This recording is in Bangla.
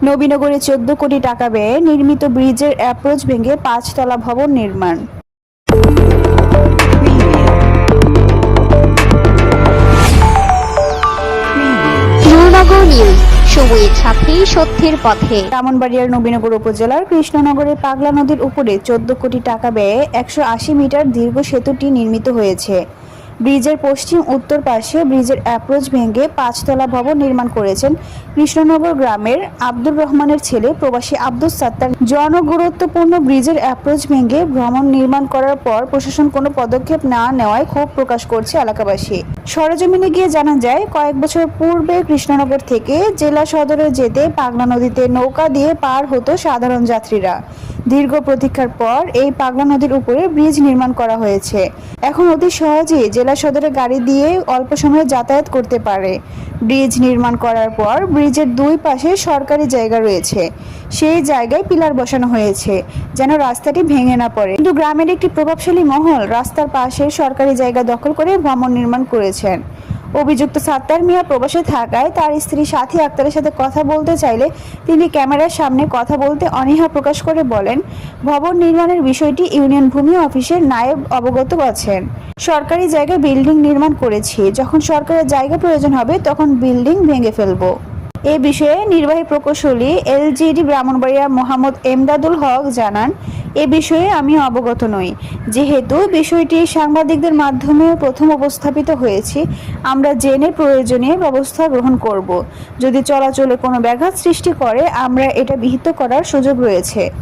নবীনগরে ১৪ কোটি টাকা ব্যয়ে নির্মিত ব্রিজের অ্যাপ্রোচ ভেঙে ৫ তলা ভবন নির্মাণ। নূরনগর নিউজ, সময়ের সাথে সত্যের পথে। ব্রাহ্মণবাড়িয়ার নবীনগর উপজেলার কৃষ্ণনগরে পাগলা নদীর উপরে ১৪ কোটি টাকা ব্যয়ে ১৮০ মিটার দীর্ঘ সেতুটি নির্মিত হয়েছে। ব্রিজের পশ্চিম উত্তর পাশে ব্রিজের অ্যাপ্রোচ ভেঙে ৫ তলা ভবন নির্মাণ করেছেন কৃষ্ণনগর গ্রামের আব্দুর রহমানের ছেলে প্রবাসী আব্দুস সাত্তার। জনগুরুত্বপূর্ণ ব্রিজের অ্যাপ্রোচ ভেঙে ভবন নির্মাণ করার পর প্রশাসন কোনো পদক্ষেপ না নেওয়ায় ক্ষোভ প্রকাশ করছে এলাকাবাসী। সরেজমিনে গিয়ে জানা যায়, কয়েক বছর পূর্বে কৃষ্ণনগর থেকে জেলা সদরে যেতে পাগলা নদীতে নৌকা দিয়ে পার হতো সাধারণ যাত্রীরা। দীর্ঘ প্রতীক্ষার পর এই পাগলা নদীর উপরে ব্রিজ নির্মাণ করা হয়েছে। এখন অতি সহজেই জেলা সদরে গাড়ি দিয়ে অল্প সময়ে যাতায়াত করতে পারে। ব্রিজ নির্মাণ করার পর ব্রিজের দুই পাশে সরকারি জায়গা রয়েছে, সেই জায়গায় পিলার বসানো হয়েছে যেন রাস্তাটি ভেঙে না পড়ে। কিন্তু গ্রামের একটি প্রভাবশালী মহল রাস্তার পাশে সরকারি জায়গা দখল করে ভবন নির্মাণ করেছেন। অভিযুক্ত সাত্তার মিয়া প্রবাসে থাকায় তার স্ত্রী সাথী আক্তারের সাথে কথা বলতে চাইলে তিনি ক্যামেরার সামনে কথা বলতে অনীহা প্রকাশ করে বলেন, ভবন নির্মাণের বিষয়টি ইউনিয়ন ভূমি অফিসের নায়েব অবগত আছেন। সরকারি জায়গায় বিল্ডিং নির্মাণ করেছি, যখন সরকারের জায়গা প্রয়োজন হবে তখন বিল্ডিং ভেঙে ফেলবো। এ বিষয়ে নির্বাহী প্রকৌশলী এলজিডি ব্রাহ্মণবাড়িয়া মোহাম্মদ এমদাদুল হক জানান, এ বিষয়ে আমি অবগত নই, যেহেতু বিষয়টি সাংবাদিকদের মাধ্যমে প্রথম উপস্থাপিত হয়েছে। আমরা জেনে প্রয়োজনীয় ব্যবস্থা গ্রহণ করব। যদি চলাচলে কোনো ব্যাঘাত সৃষ্টি করে আমরা এটা বিহিত করার সুযোগ রয়েছে।